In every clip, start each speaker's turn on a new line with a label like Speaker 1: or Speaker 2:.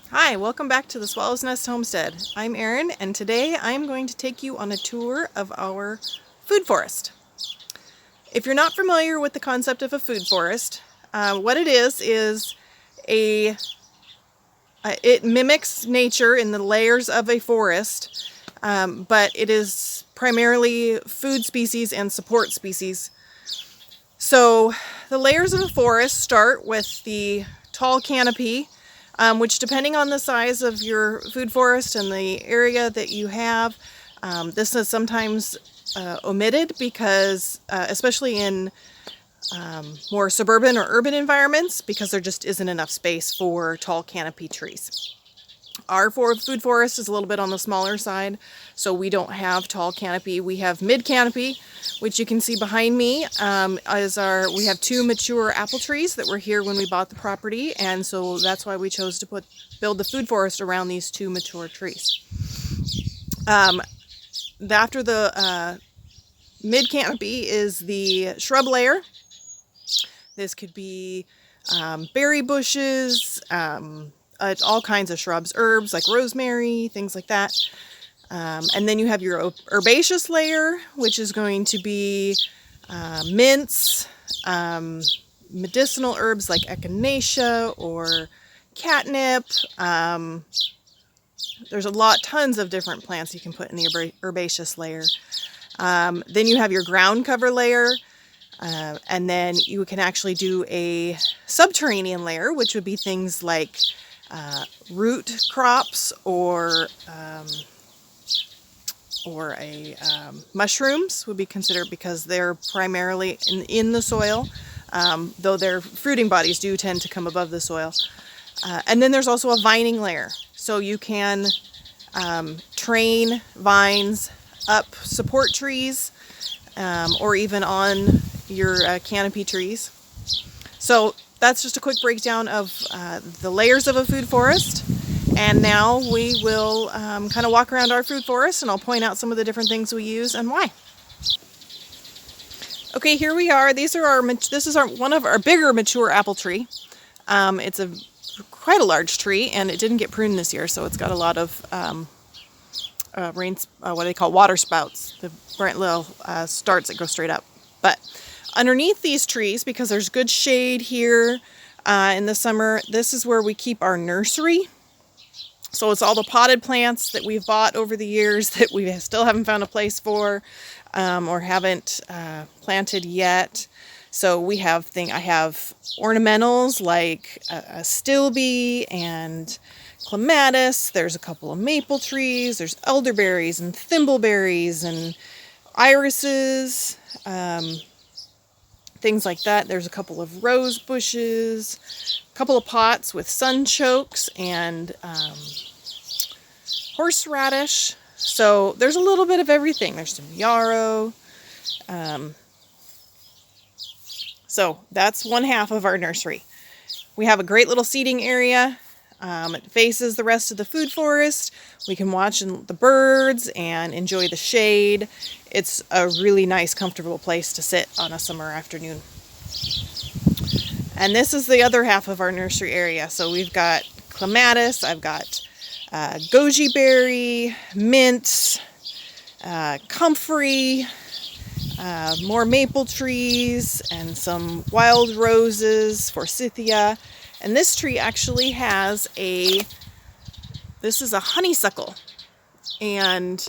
Speaker 1: Hi, welcome back to the Swallow's Nest Homestead. I'm Erin, and today I'm going to take you on a tour of our food forest. If you're not familiar with the concept of a food forest, what it is it mimics nature in the layers of a forest, but it is primarily food species and support species. So the layers of a forest start with the tall canopy, which, depending on the size of your food forest and the area that you have, this is sometimes omitted because, especially in more suburban or urban environments, because there just isn't enough space for tall canopy trees. Our food forest is a little bit on the smaller side, so we don't have tall canopy. We have mid canopy, which you can see behind me. We have 2 mature apple trees that were here when we bought the property, and so that's why we chose to build the food forest around these 2 mature trees. After the mid canopy is the shrub layer. This could be berry bushes, all kinds of shrubs, herbs like rosemary, things like that. And then you have your herbaceous layer, which is going to be mints, medicinal herbs like echinacea or catnip. There's tons of different plants you can put in the herbaceous layer. Then you have your ground cover layer. And then you can actually do a subterranean layer, which would be things like root crops or mushrooms would be considered, because they're primarily in the soil, though their fruiting bodies do tend to come above the soil. And then there's also a vining layer, so you can train vines up support trees, or even on your canopy trees. So that's just a quick breakdown of the layers of a food forest. And now we will kind of walk around our food forest, and I'll point out some of the different things we use and why. Okay, here we are. This is one of our bigger mature apple tree. It's quite a large tree, and it didn't get pruned this year, so it's got a lot of what they call water spouts, the bright little starts that go straight up. But underneath these trees, because there's good shade here in the summer, this is where we keep our nursery. So it's all the potted plants that we've bought over the years that we still haven't found a place for, or haven't planted yet. So I have ornamentals like a stilby and clematis. There's a couple of maple trees. There's elderberries and thimbleberries and irises, things like that. There's a couple of rose bushes, a couple of pots with sunchokes and horseradish. So there's a little bit of everything. There's some yarrow. So that's one half of our nursery. We have a great little seating area. It faces the rest of the food forest. We can watch the birds and enjoy the shade. It's a really nice, comfortable place to sit on a summer afternoon. And this is the other half of our nursery area. So we've got clematis, I've got goji berry, mint, comfrey, more maple trees, and some wild roses, forsythia. And this tree actually has this is a honeysuckle. And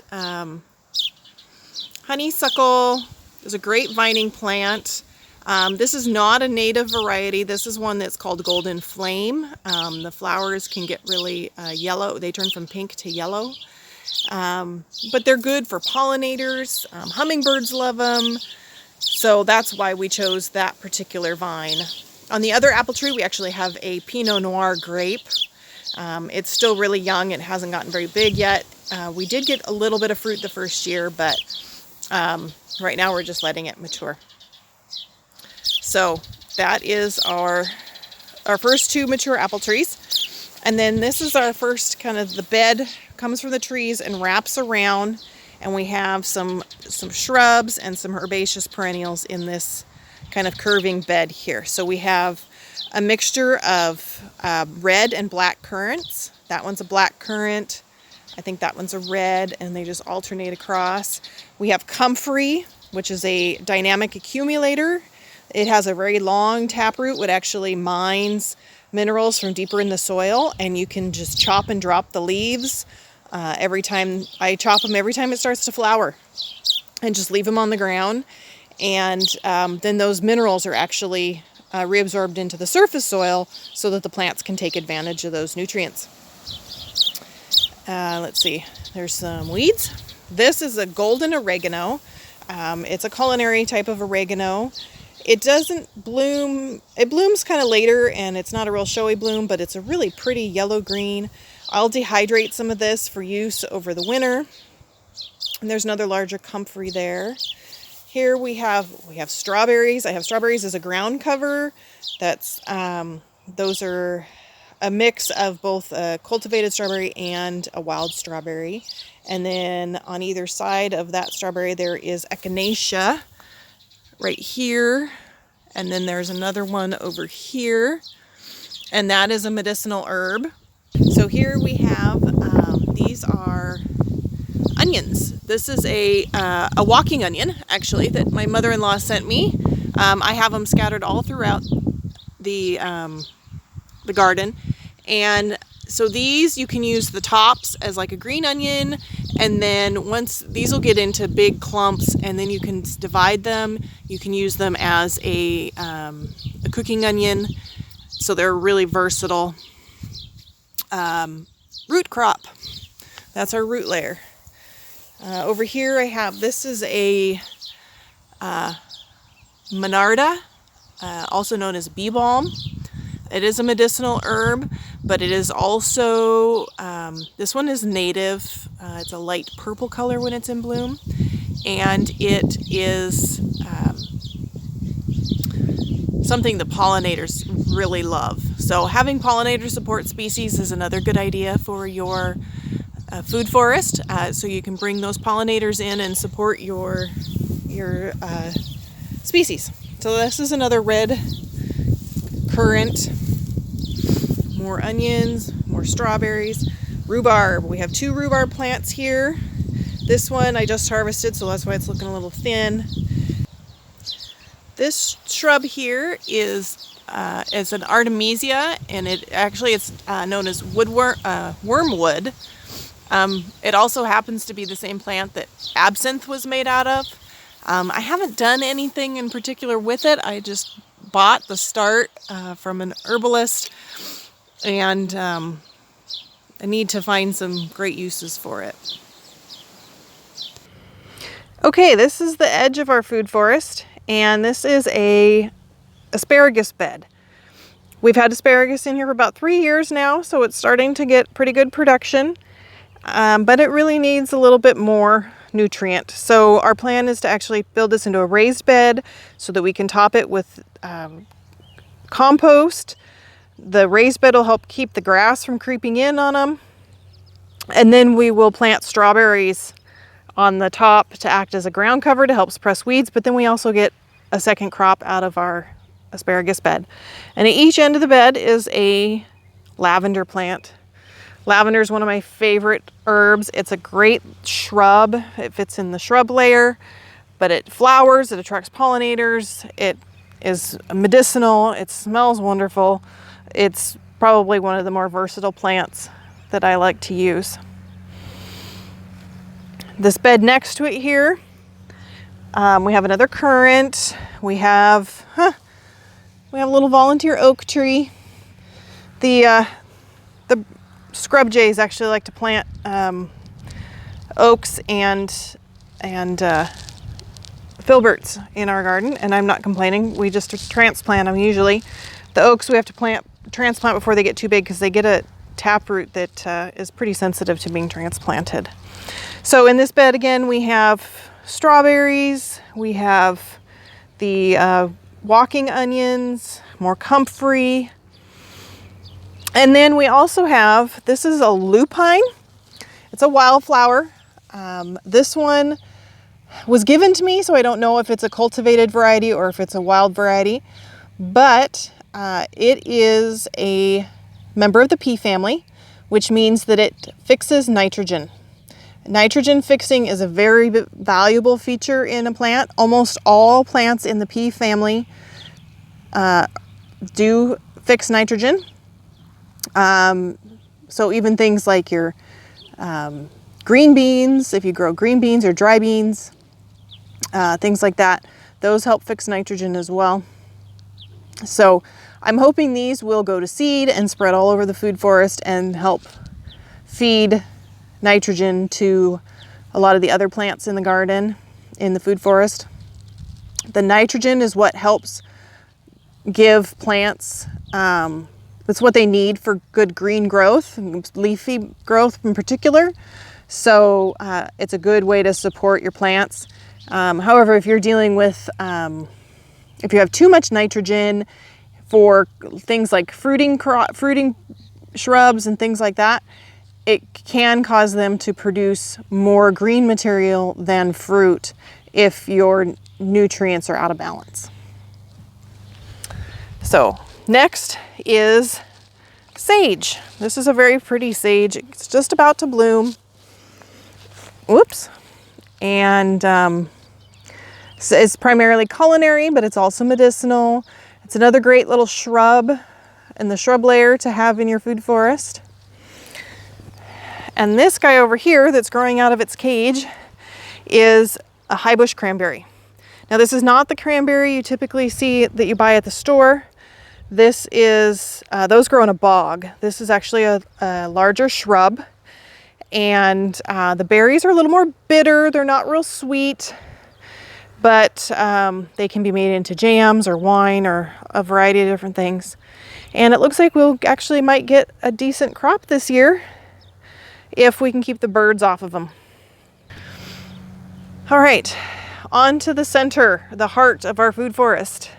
Speaker 1: honeysuckle is a great vining plant. This is not a native variety. This is one that's called Golden Flame. The flowers can get really yellow. They turn from pink to yellow. But they're good for pollinators. Hummingbirds love them. So that's why we chose that particular vine. On the other apple tree, we actually have a Pinot Noir grape. It's still really young. It hasn't gotten very big yet. We did get a little bit of fruit the first year, but right now we're just letting it mature. So that is our first 2 mature apple trees. And then this is our first the bed comes from the trees and wraps around. And we have some shrubs and some herbaceous perennials in this kind of curving bed here. So we have a mixture of red and black currants. That one's a black currant. I think that one's a red, and they just alternate across. We have Comfrey, which is a dynamic accumulator. It has a very long taproot, which actually mines minerals from deeper in the soil, and you can just chop and drop the leaves every time. I chop them every time it starts to flower and just leave them on the ground. And then those minerals are actually reabsorbed into the surface soil so that the plants can take advantage of those nutrients. Let's see, there's some weeds. This is a golden oregano. It's a culinary type of oregano. It doesn't bloom, it blooms kind of later, and it's not a real showy bloom, but it's a really pretty yellow-green. I'll dehydrate some of this for use over the winter. And there's another larger comfrey there. Here we have strawberries. I have strawberries as a ground cover. That's those are a mix of both a cultivated strawberry and a wild strawberry. And then on either side of that strawberry there is echinacea right here. And then there's another one over here. And that is a medicinal herb. So here we have, these are onions. This is a walking onion, actually, that my mother-in-law sent me. I have them scattered all throughout the garden. And so these, you can use the tops as like a green onion, and then once these will get into big clumps, and then you can divide them. You can use them as a cooking onion, so they're really versatile. Root crop. That's our root layer. Over here I have, this is a monarda, also known as bee balm. It is a medicinal herb, but it is also, this one is native. It's a light purple color when it's in bloom, and it is something that pollinators really love. So having pollinator support species is another good idea for your food forest, so you can bring those pollinators in and support your species. So this is another red currant, more onions, more strawberries, rhubarb. We have 2 rhubarb plants here. This one I just harvested, so that's why it's looking a little thin. This shrub here is an Artemisia, and it's known as wormwood. It also happens to be the same plant that absinthe was made out of. I haven't done anything in particular with it. I just bought the start from an herbalist, and I need to find some great uses for it. Okay, this is the edge of our food forest, and this is a asparagus bed. We've had asparagus in here for about 3 years now, so it's starting to get pretty good production, but it really needs a little bit more nutrient. So our plan is to actually build this into a raised bed so that we can top it with compost. The raised bed will help keep the grass from creeping in on them, and then we will plant strawberries on the top to act as a ground cover to help suppress weeds, but then we also get a second crop out of our asparagus bed. And at each end of the bed is a lavender plant. Lavender is one of my favorite herbs. It's a great shrub. It fits in the shrub layer, but it flowers, it attracts pollinators, it is medicinal, it smells wonderful. It's probably one of the more versatile plants that I like to use. This bed next to it here, we have another currant. We have a little volunteer oak tree. The scrub jays actually like to plant oaks and filberts in our garden, and I'm not complaining. We just transplant them usually. The oaks we have to transplant before they get too big because they get a taproot that is pretty sensitive to being transplanted. So in this bed again we have strawberries, we have the walking onions, more comfrey, and then we also have, this is a lupine. It's a wildflower. This one was given to me, so I don't know if it's a cultivated variety or if it's a wild variety, but It is a member of the pea family, which means that it fixes nitrogen. Nitrogen fixing is a very valuable feature in a plant. Almost all plants in the pea family do fix nitrogen. So even things like your green beans, if you grow green beans or dry beans, things like that, those help fix nitrogen as well. So I'm hoping these will go to seed and spread all over the food forest and help feed nitrogen to a lot of the other plants in the garden, in the food forest. The nitrogen is what helps give plants, it's what they need for good green growth, leafy growth in particular. So it's a good way to support your plants. However, if you're dealing with, if you have too much nitrogen for things like fruiting shrubs and things like that, it can cause them to produce more green material than fruit if your nutrients are out of balance. So next is sage. This is a very pretty sage. It's just about to bloom. Whoops. And it's primarily culinary, but it's also medicinal. It's another great little shrub in the shrub layer to have in your food forest. And this guy over here that's growing out of its cage is a high bush cranberry. Now this is not the cranberry you typically see that you buy at the store. This is, those grow in a bog. This is actually a larger shrub, and the berries are a little more bitter. They're not real sweet, but they can be made into jams or wine or a variety of different things. And it looks like we'll actually might get a decent crop this year if we can keep the birds off of them. All right, on to the center, the heart of our food forest.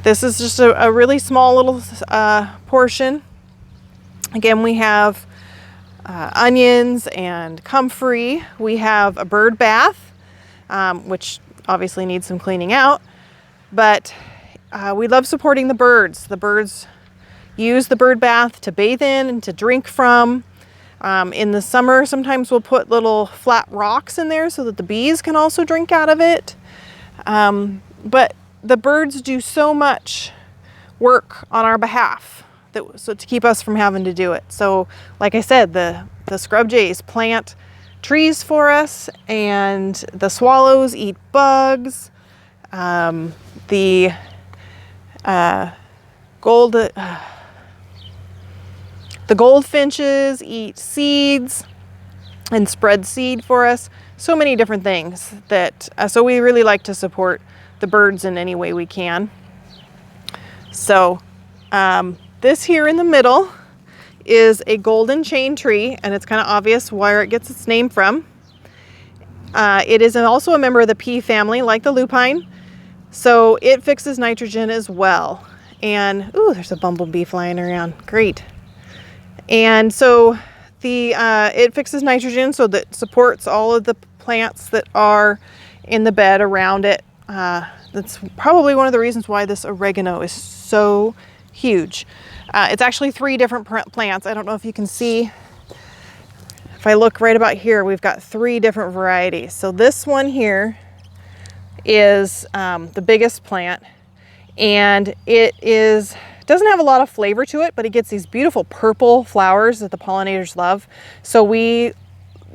Speaker 1: This is just a really small little portion. Again, we have onions and comfrey. We have a bird bath, which obviously needs some cleaning out, but we love supporting the birds. The birds use the bird bath to bathe in and to drink from. In the summer, sometimes we'll put little flat rocks in there so that the bees can also drink out of it. But the birds do so much work on our behalf so to keep us from having to do it. So like I said, the scrub jays plant trees for us, and the swallows eat bugs. The goldfinches eat seeds and spread seed for us. So many different things that, so we really like to support the birds in any way we can. So this here in the middle is a golden chain tree, and it's kind of obvious where it gets its name from. It is also a member of the pea family, like the lupine. So it fixes nitrogen as well. And, ooh, there's a bumblebee flying around. Great. And so it fixes nitrogen, so that supports all of the plants that are in the bed around it. That's probably one of the reasons why this oregano is so huge. It's actually 3 different plants. I don't know if you can see. If I look right about here, we've got 3 different varieties. So this one here is the biggest plant, and it doesn't have a lot of flavor to it, but it gets these beautiful purple flowers that the pollinators love. So we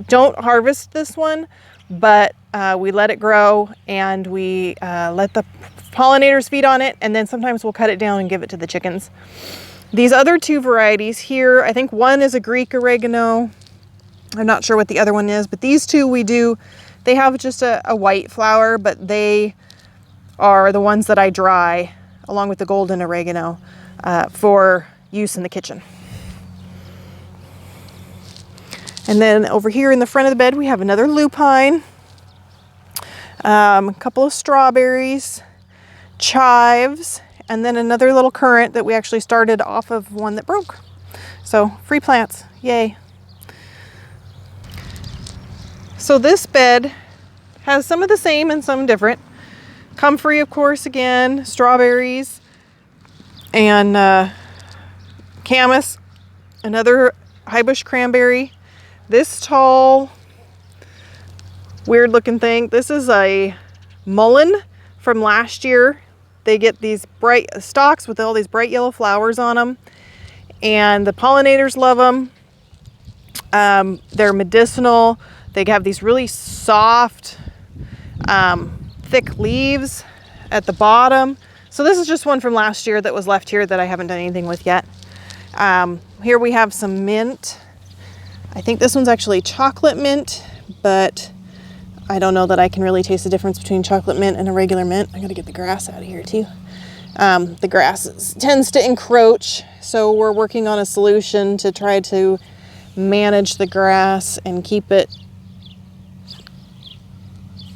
Speaker 1: don't harvest this one, but we let it grow, and we let the pollinators feed on it, and then sometimes we'll cut it down and give it to the chickens. These other 2 varieties here, I think one is a Greek oregano. I'm not sure what the other one is, but these 2 they have just a white flower, but they are the ones that I dry along with the golden oregano for use in the kitchen. And then over here in the front of the bed, we have another lupine, a couple of strawberries, chives, and then another little currant that we actually started off of one that broke. So free plants, yay. So this bed has some of the same and some different. Comfrey, of course, again, strawberries, And camas, another high bush cranberry. This tall, weird looking thing. This is a mullein from last year. They get these bright stalks with all these bright yellow flowers on them. And the pollinators love them. They're medicinal. They have these really soft, thick leaves at the bottom. So this is just one from last year that was left here that I haven't done anything with yet. Here we have some mint. I think this one's actually chocolate mint, but I don't know that I can really taste the difference between chocolate mint and a regular mint. I gotta get the grass out of here too. The grass tends to encroach, so we're working on a solution to try to manage the grass and keep it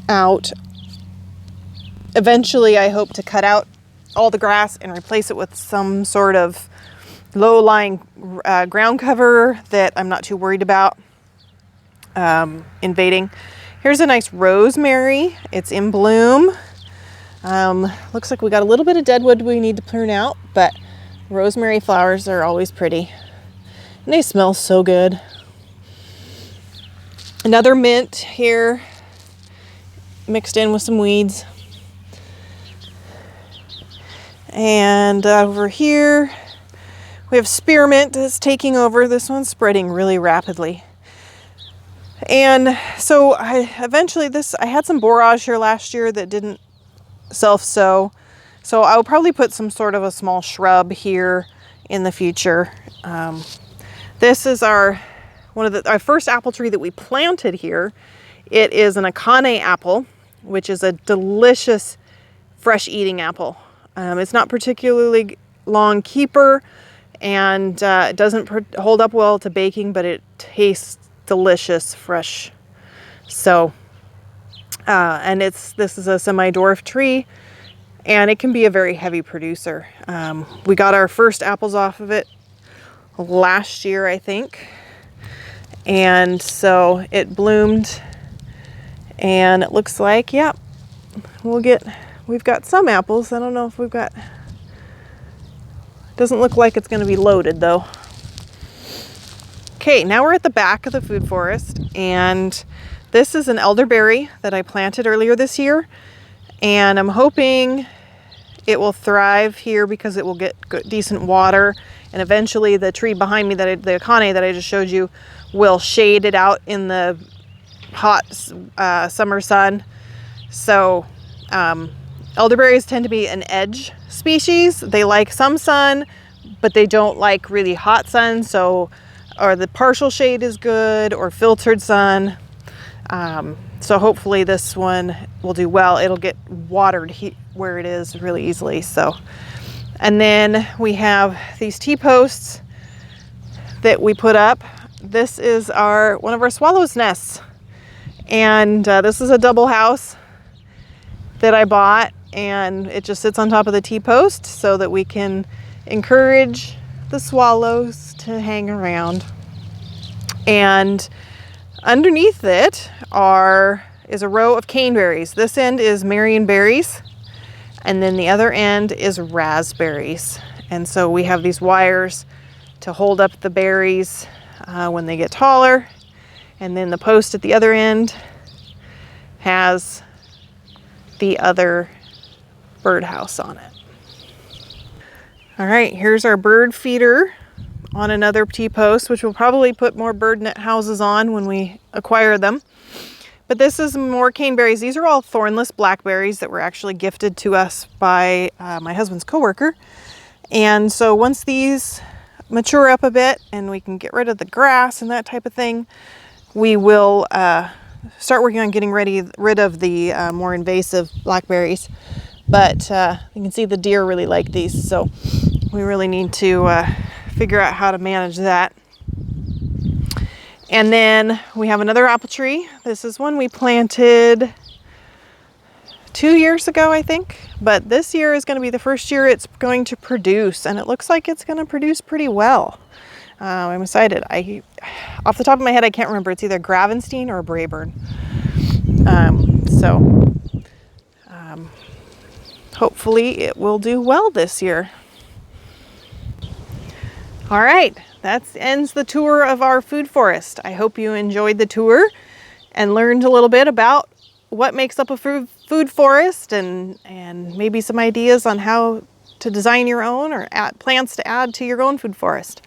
Speaker 1: out. Eventually, I hope to cut out all the grass and replace it with some sort of low-lying ground cover that I'm not too worried about invading. Here's a nice rosemary. It's in bloom. Looks like we got a little bit of deadwood we need to prune out, but rosemary flowers are always pretty. And they smell so good. Another mint here, mixed in with some weeds. And over here, we have spearmint that's taking over. This one's spreading really rapidly. And so I had some borage here last year that didn't self-sow. So I'll probably put some sort of a small shrub here in the future. This is our first apple tree that we planted here. It is an Akane apple, which is a delicious fresh eating apple. It's not particularly long keeper, and it doesn't hold up well to baking, but it tastes delicious fresh. So, and this is a semi-dwarf tree, and it can be a very heavy producer. We got our first apples off of it last year, I think. And so it bloomed, and it looks like, yeah, we've got some apples. I don't know if doesn't look like it's going to be loaded though. Okay, now we're at the back of the food forest, and this is an elderberry that I planted earlier this year, and I'm hoping it will thrive here because it will get decent water, and eventually the tree behind me, the Akane that I just showed you, will shade it out in the hot summer sun. So elderberries tend to be an edge species. They like some sun, but they don't like really hot sun. So, or the partial shade is good, or filtered sun. So hopefully this one will do well. It'll get watered where it is really easily. So, and then we have these T-posts that we put up. This is one of our swallows' nests. And this is a double house that I bought, and it just sits on top of the T-post so that we can encourage the swallows to hang around. And underneath it is a row of caneberries. This end is Marion berries, and then the other end is raspberries. And so we have these wires to hold up the berries when they get taller. And then the post at the other end has the other birdhouse on it. All right, here's our bird feeder on another T-post, which we'll probably put more bird net houses on when we acquire them. But this is more caneberries. These are all thornless blackberries that were actually gifted to us by my husband's coworker. And so once these mature up a bit and we can get rid of the grass and that type of thing, we will start working on getting rid of the more invasive blackberries. But you can see the deer really like these, so we really need to figure out how to manage that. And then we have another apple tree. This is one we planted 2 years ago, I think. But this year is going to be the first year it's going to produce, and it looks like it's going to produce pretty well. I'm excited. Off the top of my head, I can't remember. It's either Gravenstein or Brayburn. Hopefully it will do well this year. All right, that ends the tour of our food forest. I hope you enjoyed the tour and learned a little bit about what makes up a food forest and maybe some ideas on how to design your own or add plants to add to your own food forest.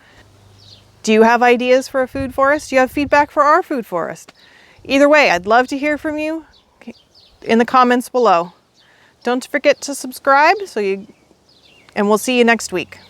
Speaker 1: Do you have ideas for a food forest? Do you have feedback for our food forest? Either way, I'd love to hear from you in the comments below. Don't forget to subscribe and we'll see you next week.